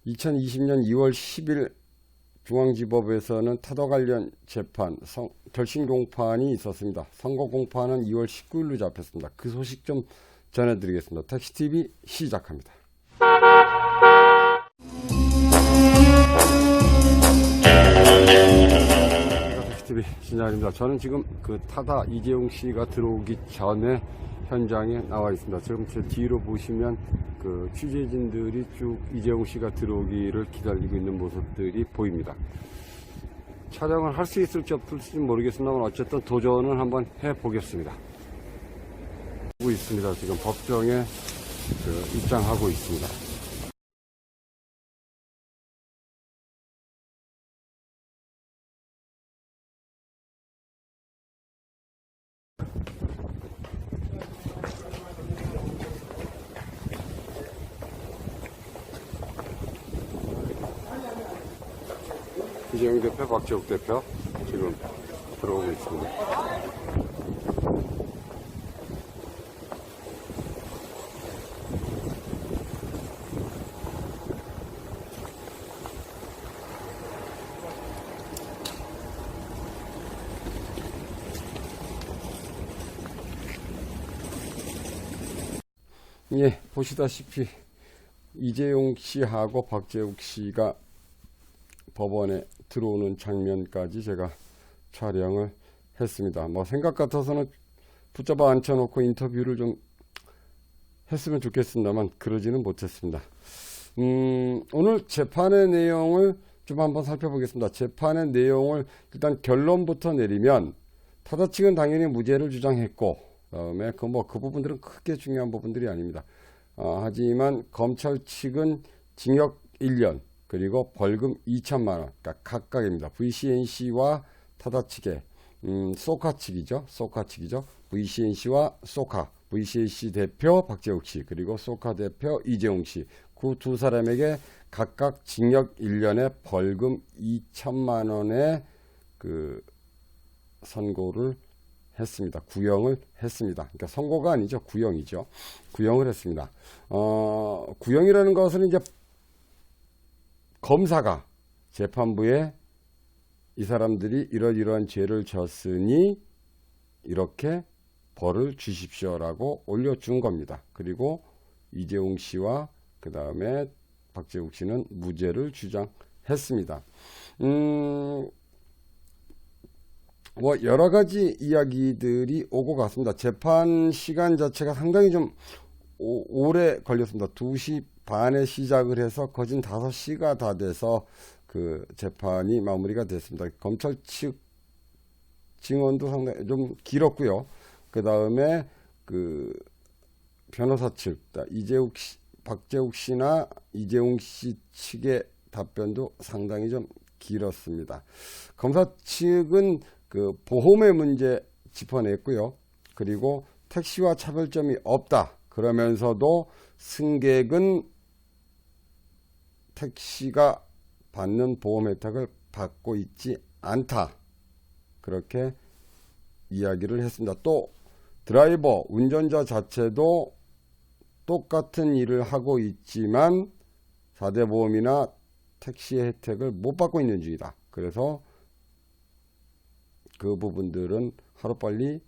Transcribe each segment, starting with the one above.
2020년 2월 10일 중앙지법에서는 타다 관련 재판, 결심 공판이 있었습니다. 선고 공판은 2월 19일로 잡혔습니다. 그 소식 좀 전해드리겠습니다. 택시TV 시작합니다. 택시TV 신장입니다. 저는 지금 그 타다 이재용 씨가 들어오기 전에 현장에 나와 있습니다. 지금 제 뒤로 보시면 그 취재진들이 쭉 이재용 씨가 들어오기를 기다리고 있는 모습들이 보입니다. 촬영을 할 수 있을지 없을지 모르겠습니다만 어쨌든 도전을 한번 해보겠습니다. 보고 있습니다. 지금 법정에 입장하고 있습니다. 이재용 대표, 박재욱 대표 지금 들어오고 있습니다. 예, 보시다시피 이재용 씨하고 박재욱 씨가 법원에 들어오는 장면까지 제가 촬영을 했습니다. 뭐 생각 같아서는 붙잡아 앉혀놓고 인터뷰를 좀 했으면 좋겠습니다만 그러지는 못했습니다. 오늘 재판의 내용을 좀 한번 살펴보겠습니다. 재판의 내용을 일단 결론부터 내리면 타다 측은 당연히 무죄를 주장했고, 그다음에 그 부분들은 크게 중요한 부분들이 아닙니다. 하지만 검찰 측은 징역 1년 그리고 벌금 2천만 원, 그러니까 각각입니다. VCNC와 타다 측의 소카 측이죠. VCNC와 소카, VCNC 대표 박재욱 씨, 그리고 소카 대표 이재용 씨, 그 두 사람에게 각각 징역 1년에 벌금 2천만 원의 그 선고를 했습니다. 구형을 했습니다. 그러니까 선고가 아니죠. 구형이죠. 구형을 했습니다. 구형이라는 것은 이제 검사가 재판부에 이 사람들이 이러이러한 죄를 졌으니 이렇게 벌을 주십시오라고 올려준 겁니다. 그리고 이재용 씨와 그 다음에 박재욱 씨는 무죄를 주장했습니다. 뭐 여러 가지 이야기들이 오고 갔습니다. 재판 시간 자체가 상당히 좀 오래 걸렸습니다. 2시 반에 시작을 해서 거진 5시가 다 돼서 그 재판이 마무리가 됐습니다. 검찰 측 증언도 상당히 좀 길었고요. 그 다음에 그 변호사 측, 박재욱 씨나 이재용 씨 측의 답변도 상당히 좀 길었습니다. 검사 측은 그 보험의 문제 짚어냈고요. 그리고 택시와 차별점이 없다. 그러면서도 승객은 택시가 받는 보험 혜택을 받고 있지 않다. 그렇게 이야기를 했습니다. 또 드라이버, 운전자 자체도 똑같은 일을 하고 있지만 4대 보험이나 택시의 혜택을 못 받고 있는 중이다. 그래서 그 부분들은 하루빨리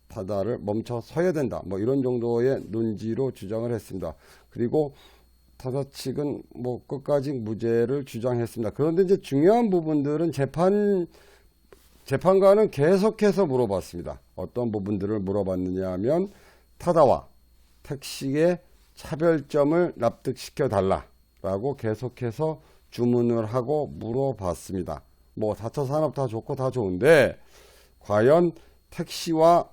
타다를 멈춰 서야 된다. 뭐 이런 정도의 논지로 주장을 했습니다. 그리고 타다 측은 뭐 끝까지 무죄를 주장했습니다. 그런데 이제 중요한 부분들은 재판관은 계속해서 물어봤습니다. 어떤 부분들을 물어봤느냐 하면 타다와 택시의 차별점을 납득시켜 달라라고 계속해서 주문을 하고 물어봤습니다. 뭐 4차 산업 다 좋고 다 좋은데 과연 택시와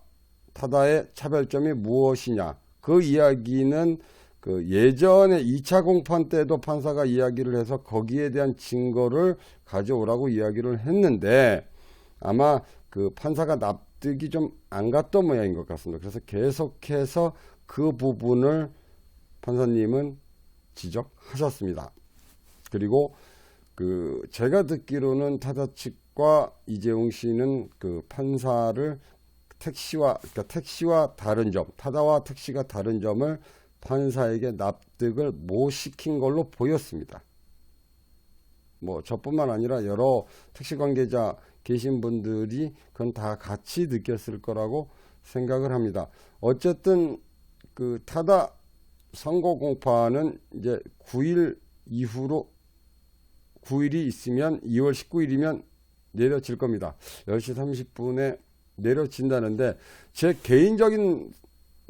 타다의 차별점이 무엇이냐? 그 이야기는 그 예전에 2차 공판 때도 판사가 이야기를 해서 거기에 대한 증거를 가져오라고 이야기를 했는데 아마 그 판사가 납득이 좀 안 갔던 모양인 것 같습니다. 그래서 계속해서 그 부분을 판사님은 지적하셨습니다. 그리고 그 제가 듣기로는 타다 측과 이재용 씨는 그 판사를 택시와 다른 점, 타다와 택시가 다른 점을 판사에게 납득을 못 시킨 걸로 보였습니다. 뭐 저뿐만 아니라 여러 택시 관계자 계신 분들이 그건 다 같이 느꼈을 거라고 생각을 합니다. 어쨌든 그 타다 선고 공판은 이제 9일 이후로 9일이 있으면 2월 19일이면 내려질 겁니다. 10시 30분에 내려진다는데 제 개인적인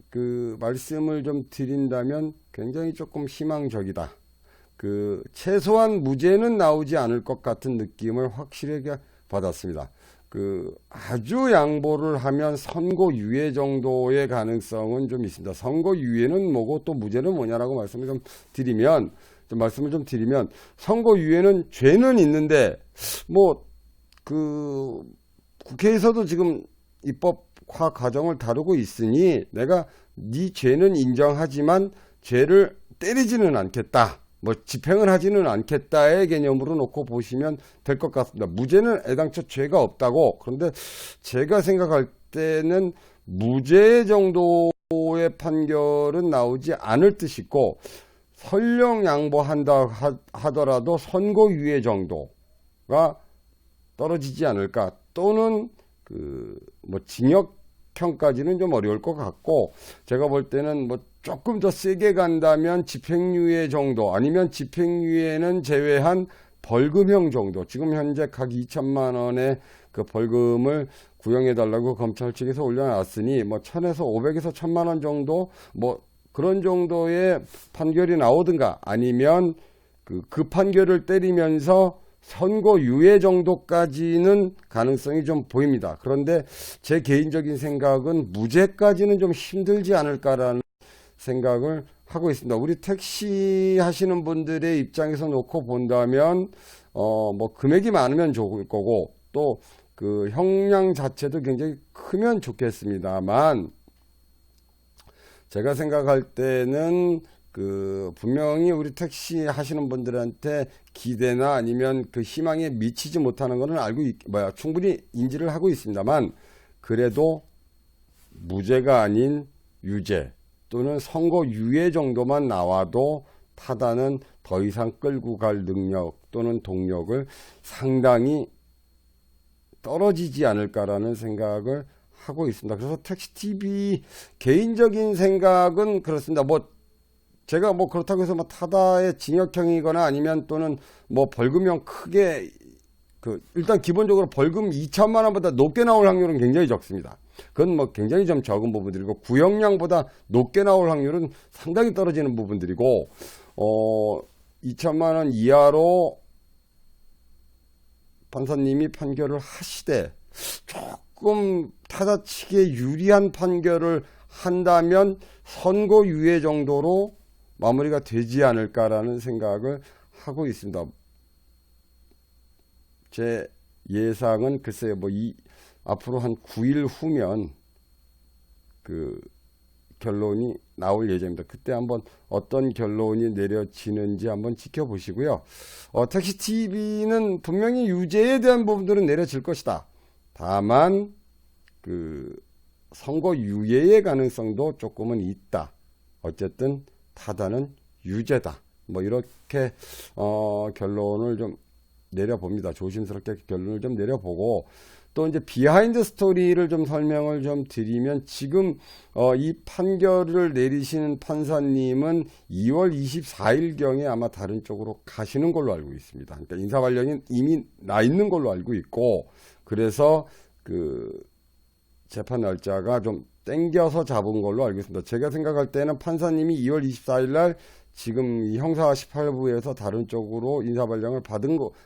그 말씀을 좀 드린다면 굉장히 조금 희망적이다. 그 최소한 무죄는 나오지 않을 것 같은 느낌을 확실하게 받았습니다. 그 아주 양보를 하면 선고유예 정도의 가능성은 좀 있습니다. 선고유예는 뭐고 또 무죄는 뭐냐라고 말씀을 좀 드리면 선고유예는 죄는 있는데 뭐 그 국회에서도 지금 입법화 과정을 다루고 있으니 내가 네 죄는 인정하지만 죄를 때리지는 않겠다. 뭐 집행을 하지는 않겠다의 개념으로 놓고 보시면 될 것 같습니다. 무죄는 애당초 죄가 없다고. 그런데 제가 생각할 때는 무죄 정도의 판결은 나오지 않을 듯 있고 설령 양보한다 하더라도 선고유예 정도가 떨어지지 않을까. 또는 그 뭐 징역형까지는 좀 어려울 것 같고 제가 볼 때는 뭐 조금 더 세게 간다면 집행유예 정도 아니면 집행유예는 제외한 벌금형 정도. 지금 현재 각 2천만 원의 그 벌금을 구형해달라고 검찰 측에서 올려놨으니 뭐 1,000에서 500에서 1,000만 원 정도 뭐 그런 정도의 판결이 나오든가 아니면 그 판결을 때리면서 선고유예 정도까지는 가능성이 좀 보입니다. 그런데 제 개인적인 생각은 무죄까지는 좀 힘들지 않을까라는 생각을 하고 있습니다. 우리 택시 하시는 분들의 입장에서 놓고 본다면 뭐 금액이 많으면 좋을 거고 또 그 형량 자체도 굉장히 크면 좋겠습니다만 제가 생각할 때는 그 분명히 우리 택시 하시는 분들한테 기대나 아니면 그 희망에 미치지 못하는 것은 충분히 인지를 하고 있습니다만 그래도 무죄가 아닌 유죄 또는 선고유예 정도만 나와도 타다는 더 이상 끌고 갈 능력 또는 동력을 상당히 떨어지지 않을까라는 생각을 하고 있습니다. 그래서 택시TV 개인적인 생각은 그렇습니다. 뭐 제가 뭐 그렇다고 해서 뭐 타다의 징역형이거나 아니면 또는 뭐 벌금형 크게 일단 기본적으로 벌금 2천만 원보다 높게 나올 확률은 굉장히 적습니다. 그건 뭐 굉장히 좀 적은 부분들이고 구형량보다 높게 나올 확률은 상당히 떨어지는 부분들이고 2천만 원 이하로 판사님이 판결을 하시되 조금 타다 측에 유리한 판결을 한다면 선고유예 정도로 마무리가 되지 않을까라는 생각을 하고 있습니다. 제 예상은 글쎄요, 앞으로 한 9일 후면 그 결론이 나올 예정입니다. 그때 한번 어떤 결론이 내려지는지 한번 지켜보시고요. 택시TV는 분명히 유죄에 대한 부분들은 내려질 것이다. 다만 그 선고유예의 가능성도 조금은 있다. 어쨌든 타다는 유죄다. 뭐 이렇게 결론을 좀 내려봅니다. 조심스럽게 결론을 좀 내려보고 또 이제 비하인드 스토리를 좀 설명을 좀 드리면 지금 이 판결을 내리시는 판사님은 2월 24일경에 아마 다른 쪽으로 가시는 걸로 알고 있습니다. 그러니까 인사 발령이 이미 나 있는 걸로 알고 있고 그래서 그 재판 날짜가 좀 땡겨서 잡은 걸로 알고 있습니다. 제가 생각할 때는 판사님이 2월 24일 날 지금 이 형사 18부에서 다른 쪽으로 인사발령을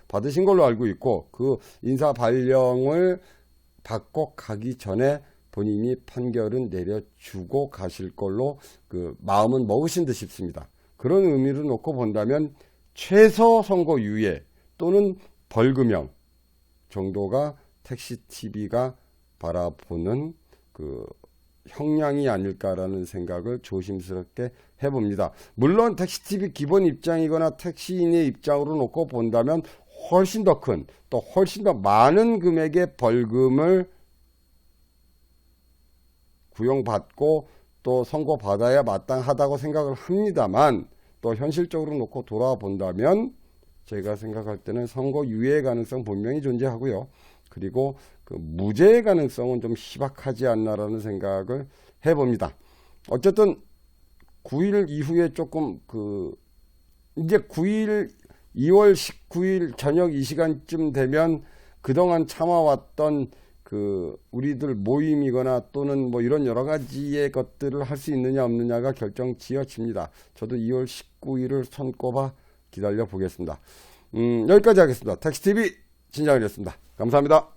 받으신 걸로 알고 있고 그 인사발령을 받고 가기 전에 본인이 판결은 내려주고 가실 걸로 그 마음은 먹으신 듯 싶습니다. 그런 의미로 놓고 본다면 최소 선고유예 또는 벌금형 정도가 택시TV가 바라보는 그 형량이 아닐까라는 생각을 조심스럽게 해봅니다. 물론 택시TV 기본 입장이거나 택시인의 입장으로 놓고 본다면 훨씬 더 큰, 또 훨씬 더 많은 금액의 벌금을 구형받고 또 선고받아야 마땅하다고 생각을 합니다만 또 현실적으로 놓고 돌아본다면 제가 생각할 때는 선거 유예의 가능성 분명히 존재하고요. 그리고 그 무죄의 가능성은 좀 희박하지 않나라는 생각을 해봅니다. 어쨌든 9일 이후에 조금 이제 9일 2월 19일 저녁 이 시간쯤 되면 그동안 참아왔던 우리들 모임이거나 또는 뭐 이런 여러 가지의 것들을 할 수 있느냐 없느냐가 결정 지어집니다. 저도 2월 19일을 손꼽아 기다려 보겠습니다. 여기까지 하겠습니다. 택시TV 진장이었습니다. 감사합니다.